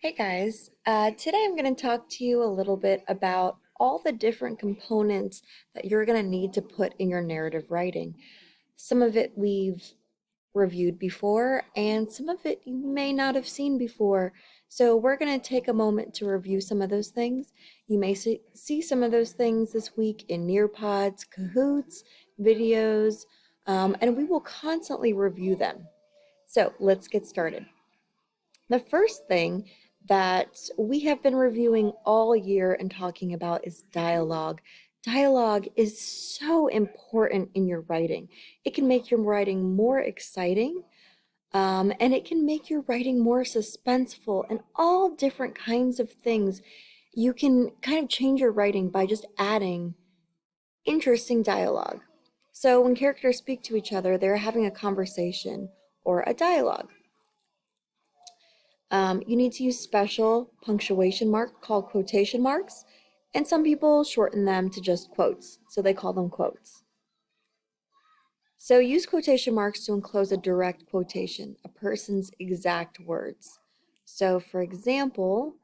Hey guys, today I'm going to talk to you a little bit about all the different components that you're going to need to put in your narrative writing. Some of it we've reviewed before, and some of it you may not have seen before. So we're going to take a moment to review some of those things. You may see some of those things this week in Nearpods, Kahoots, videos, and we will constantly review them. So let's get started. The first thing that we have been reviewing all year and talking about is dialogue. Dialogue is so important in your writing. It can make your writing more exciting, and it can make your writing more suspenseful and all different kinds of things. You can kind of change your writing by just adding interesting dialogue. So when characters speak to each other, they're having a conversation or a dialogue. You need to use special punctuation marks called quotation marks, and some people shorten them to just quotes, so they call them quotes. So use quotation marks to enclose a direct quotation, a person's exact words. So for example,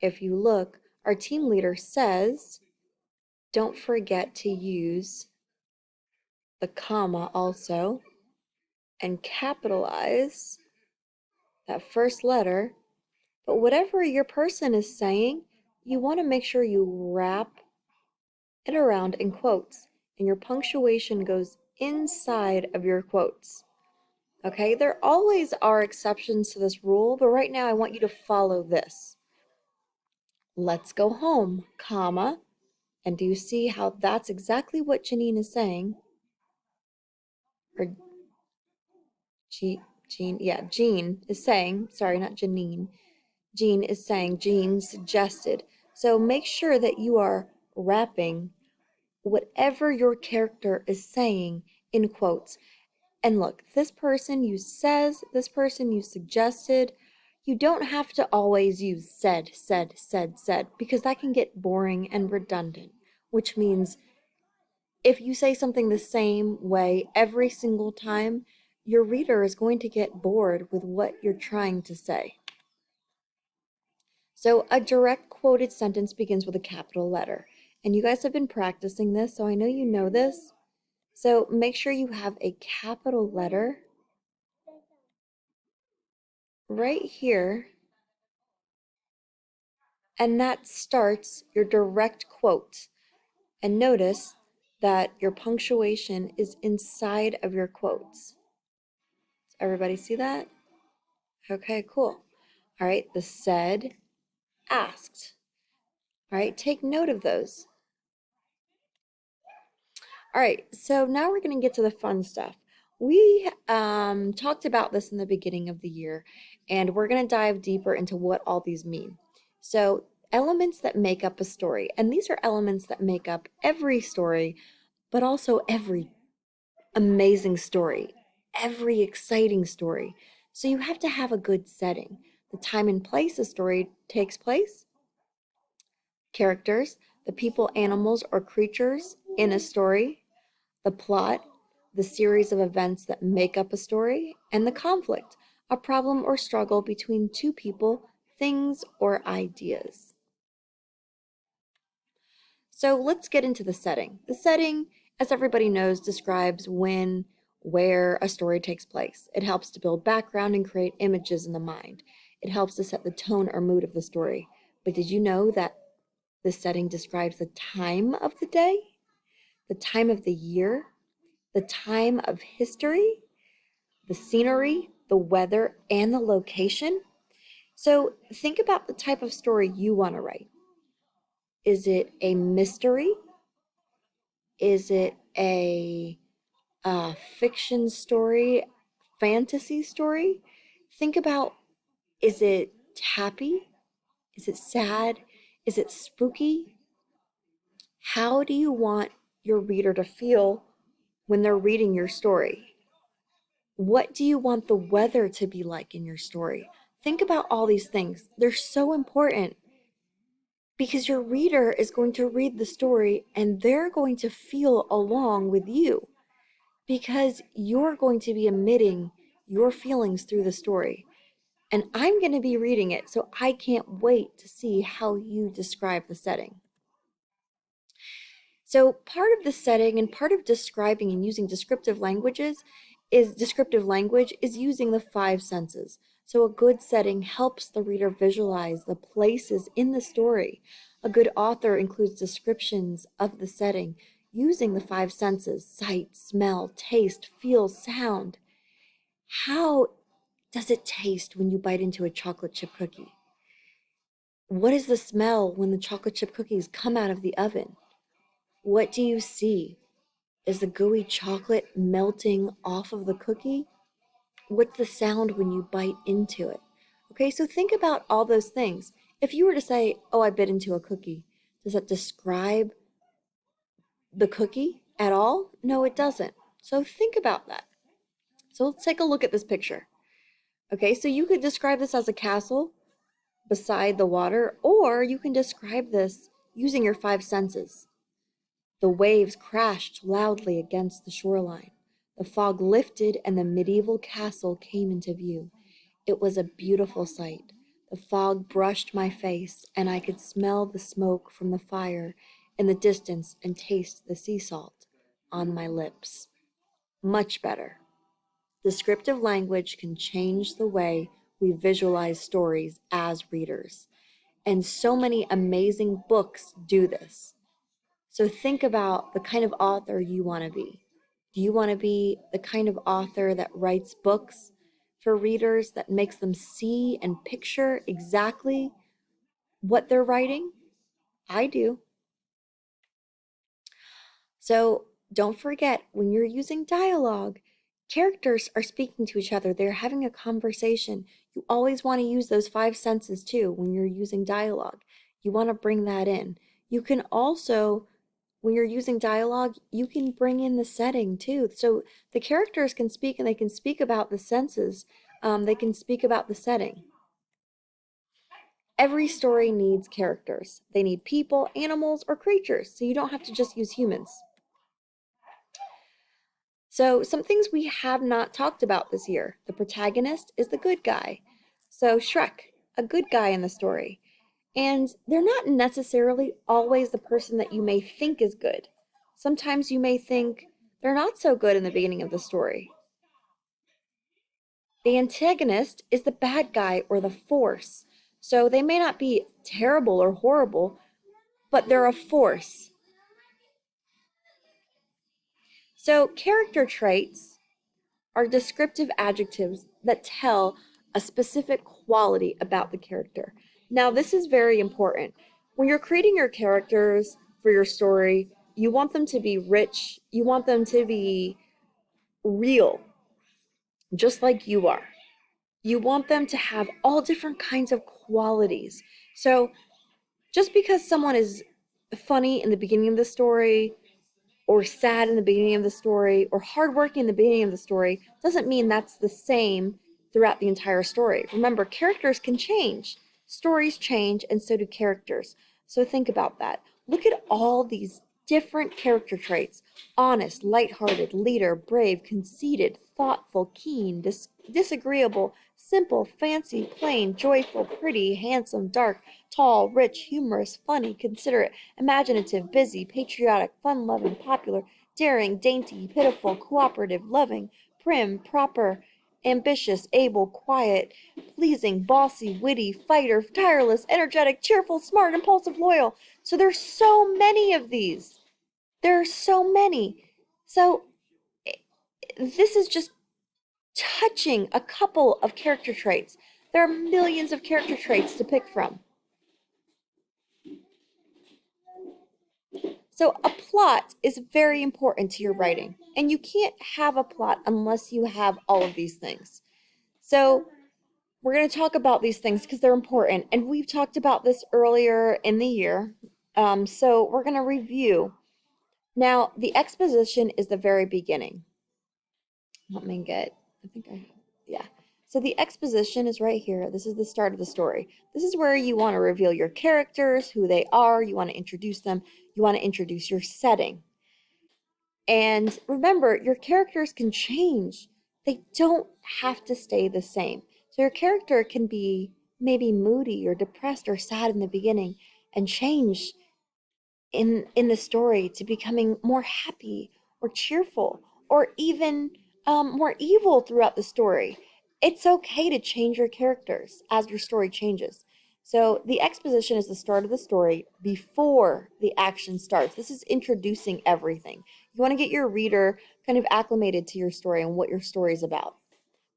if you look, our team leader says, don't forget to use the comma also, and capitalize that first letter. But whatever your person is saying, you want to make sure you wrap it around in quotes and your punctuation goes inside of your quotes. Okay, there always are exceptions to this rule, but right now I want you to follow this. Let's go home, comma. And do you see how that's exactly what Janine is saying? Or Jean is saying, sorry, not Janine. Jean is saying, Jean suggested. So make sure that you are wrapping whatever your character is saying in quotes. And look, this person you says, this person you suggested, you don't have to always use said, because that can get boring and redundant, which means if you say something the same way every single time, your reader is going to get bored with what you're trying to say. So a direct quoted sentence begins with a capital letter. And you guys have been practicing this, so I know you know this. So make sure you have a capital letter right here, and that starts your direct quote. And notice that your punctuation is inside of your quotes. Does everybody see that? Okay, cool. All right, the said, asked. All right, take note of those. All right, so now we're going to get to the fun stuff. We talked about this in the beginning of the year, and we're going to dive deeper into what all these mean. So, elements that make up a story, and these are elements that make up every story, but also every amazing story, every exciting story. So, you have to have a good setting. The time and place a story takes place, characters, the people, animals, or creatures in a story, the plot, the series of events that make up a story, and the conflict, a problem or struggle between two people, things, or ideas. So let's get into the setting. The setting, as everybody knows, describes when, where a story takes place. It helps to build background and create images in the mind. It helps to set the tone or mood of the story. But did you know that the setting describes the time of the day, the time of the year, the time of history, the scenery, the weather, and the location? So think about the type of story you want to write. Is it a mystery? Is it a fiction story, fantasy story? Think about, is it happy? Is it sad? Is it spooky? How do you want your reader to feel when they're reading your story? What do you want the weather to be like in your story? Think about all these things. They're so important because your reader is going to read the story and they're going to feel along with you because you're going to be emitting your feelings through the story. And I'm going to be reading it, so I can't wait to see how you describe the setting. So part of the setting and part of describing and using descriptive language is using the five senses. So a good setting helps the reader visualize the places in the story. A good author includes descriptions of the setting using the five senses: sight, smell, taste, feel, sound. How does it taste when you bite into a chocolate chip cookie? What is the smell when the chocolate chip cookies come out of the oven? What do you see? Is the gooey chocolate melting off of the cookie? What's the sound when you bite into it? Okay, so think about all those things. If you were to say, "Oh, I bit into a cookie," does that describe the cookie at all? No, it doesn't. So think about that. So let's take a look at this picture. Okay, so you could describe this as a castle beside the water, or you can describe this using your five senses. The waves crashed loudly against the shoreline. The fog lifted and the medieval castle came into view. It was a beautiful sight. The fog brushed my face, and I could smell the smoke from the fire in the distance and taste the sea salt on my lips. Much better. Descriptive language can change the way we visualize stories as readers. And so many amazing books do this. So think about the kind of author you want to be. Do you want to be the kind of author that writes books for readers that makes them see and picture exactly what they're writing? I do. So don't forget, when you're using dialogue, characters are speaking to each other. They're having a conversation. You always want to use those five senses too when you're using dialogue. You want to bring that in. You can also, when you're using dialogue, you can bring in the setting too. So the characters can speak and they can speak about the senses. They can speak about the setting. Every story needs characters. They need people, animals, or creatures. So you don't have to just use humans. So, some things we have not talked about this year. The protagonist is the good guy. So, Shrek, a good guy in the story. And they're not necessarily always the person that you may think is good. Sometimes you may think they're not so good in the beginning of the story. The antagonist is the bad guy or the force. So, they may not be terrible or horrible, but they're a force. So, character traits are descriptive adjectives that tell a specific quality about the character. Now, this is very important. When you're creating your characters for your story, you want them to be rich, you want them to be real, just like you are. You want them to have all different kinds of qualities. So, just because someone is funny in the beginning of the story, or sad in the beginning of the story, or hardworking in the beginning of the story, doesn't mean that's the same throughout the entire story. Remember, characters can change, stories change, and so do characters. So think about that. Look at all these different character traits: honest, lighthearted, leader, brave, conceited, thoughtful, keen, disagreeable, simple, fancy, plain, joyful, pretty, handsome, dark, tall, rich, humorous, funny, considerate, imaginative, busy, patriotic, fun-loving, popular, daring, dainty, pitiful, cooperative, loving, prim, proper, ambitious, able, quiet, pleasing, bossy, witty, fighter, tireless, energetic, cheerful, smart, impulsive, loyal. So there's so many of these. There are so many. So this is just touching a couple of character traits. There are millions of character traits to pick from. So a plot is very important to your writing, and you can't have a plot unless you have all of these things. So we're going to talk about these things because they're important, and we've talked about this earlier in the year. So we're going to review. Now, the exposition is the very beginning. Let me get, I think I have, yeah. So the exposition is right here. This is the start of the story. This is where you want to reveal your characters, who they are. You want to introduce them. You want to introduce your setting. And remember, your characters can change. They don't have to stay the same. So your character can be maybe moody or depressed or sad in the beginning and change in the story to becoming more happy or cheerful or even more evil throughout the story. It's okay to change your characters as your story changes. So the exposition is the start of the story before the action starts. This is introducing everything. You want to get your reader kind of acclimated to your story and what your story is about.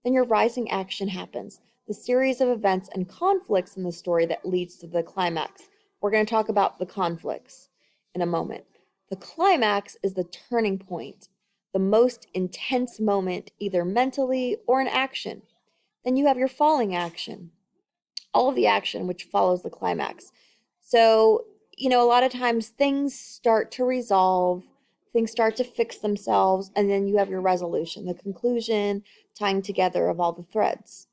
Then your rising action happens, the series of events and conflicts in the story that leads to the climax. We're going to talk about the conflicts in a moment. The climax is the turning point, the most intense moment, either mentally or in action. Then you have your falling action, all of the action which follows the climax. So, a lot of times things start to resolve, things start to fix themselves, and then you have your resolution, the conclusion, tying together of all the threads.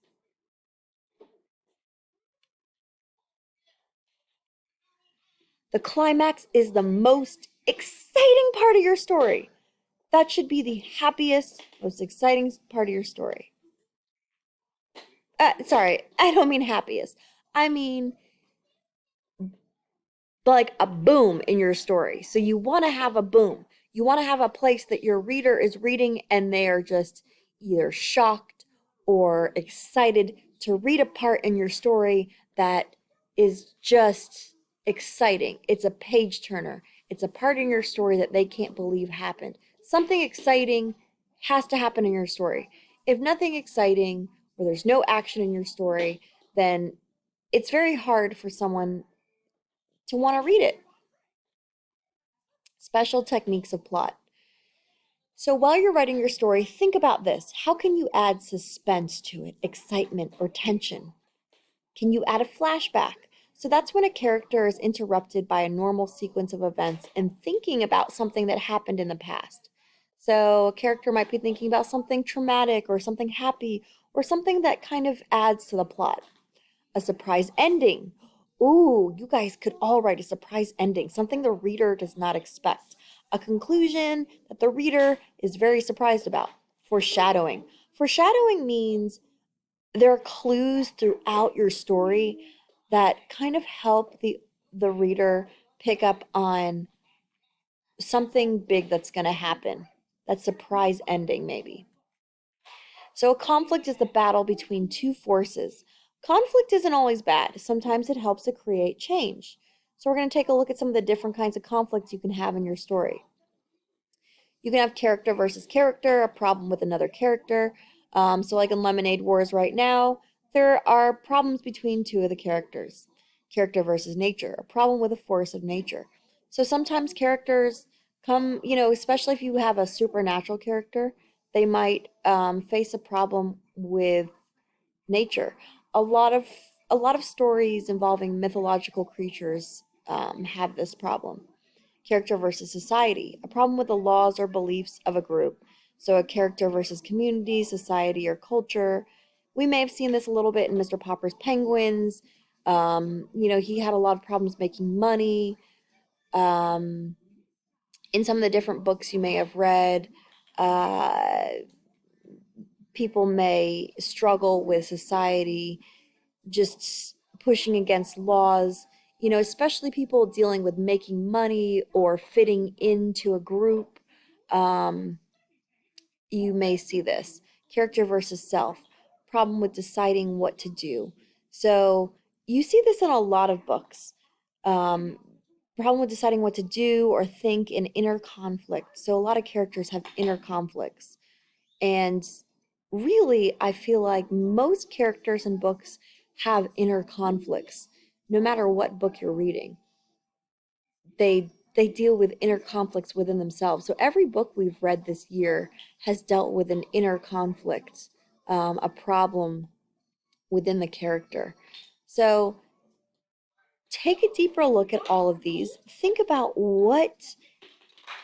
The climax is the most exciting part of your story. That should be the happiest, most exciting part of your story. Sorry, I don't mean happiest. I mean like a boom in your story. So you want to have a boom. You want to have a place that your reader is reading and they are just either shocked or excited to read a part in your story that is just exciting. It's a page turner. It's a part in your story that they can't believe happened. Something exciting has to happen in your story. If nothing exciting or there's no action in your story, then it's very hard for someone to want to read it. Special techniques of plot. So while you're writing your story, think about this. How can you add suspense to it, excitement or tension? Can you add a flashback? So that's when a character is interrupted by a normal sequence of events and thinking about something that happened in the past. So a character might be thinking about something traumatic or something happy or something that kind of adds to the plot. A surprise ending. Ooh, you guys could all write a surprise ending, something the reader does not expect. A conclusion that the reader is very surprised about. Foreshadowing. Foreshadowing means there are clues throughout your story that kind of help the reader pick up on something big that's going to happen. That surprise ending maybe. So a conflict is the battle between two forces. Conflict isn't always bad. Sometimes it helps to create change. So we're going to take a look at some of the different kinds of conflicts you can have in your story. You can have character versus character, a problem with another character. So like in Lemonade Wars right now, there are problems between two of the characters. Character versus nature, a problem with a force of nature. So sometimes characters come, especially if you have a supernatural character, they might face a problem with nature. A lot of a lot of stories involving mythological creatures have this problem. Character versus society, a problem with the laws or beliefs of a group. So a character versus community, society, or culture. We may have seen this a little bit in Mr. Popper's Penguins. He had a lot of problems making money. Um, in some of the different books you may have read, uh, people may struggle with society just pushing against laws, especially people dealing with making money or fitting into a group. Um, you may see this character versus self, problem with deciding what to do. So you see this in a lot of books. Um, Problem with deciding what to do or think in inner conflict. So a lot of characters have inner conflicts. And really, I feel like most characters in books have inner conflicts, no matter what book you're reading. They deal with inner conflicts within themselves. So every book we've read this year has dealt with an inner conflict, a problem within the character. So take a deeper look at all of these. Think about what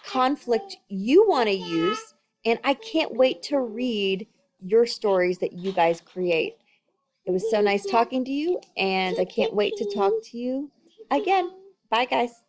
conflict you want to use, and I can't wait to read your stories that you guys create. It was so nice talking to you, and I can't wait to talk to you again. Bye, guys.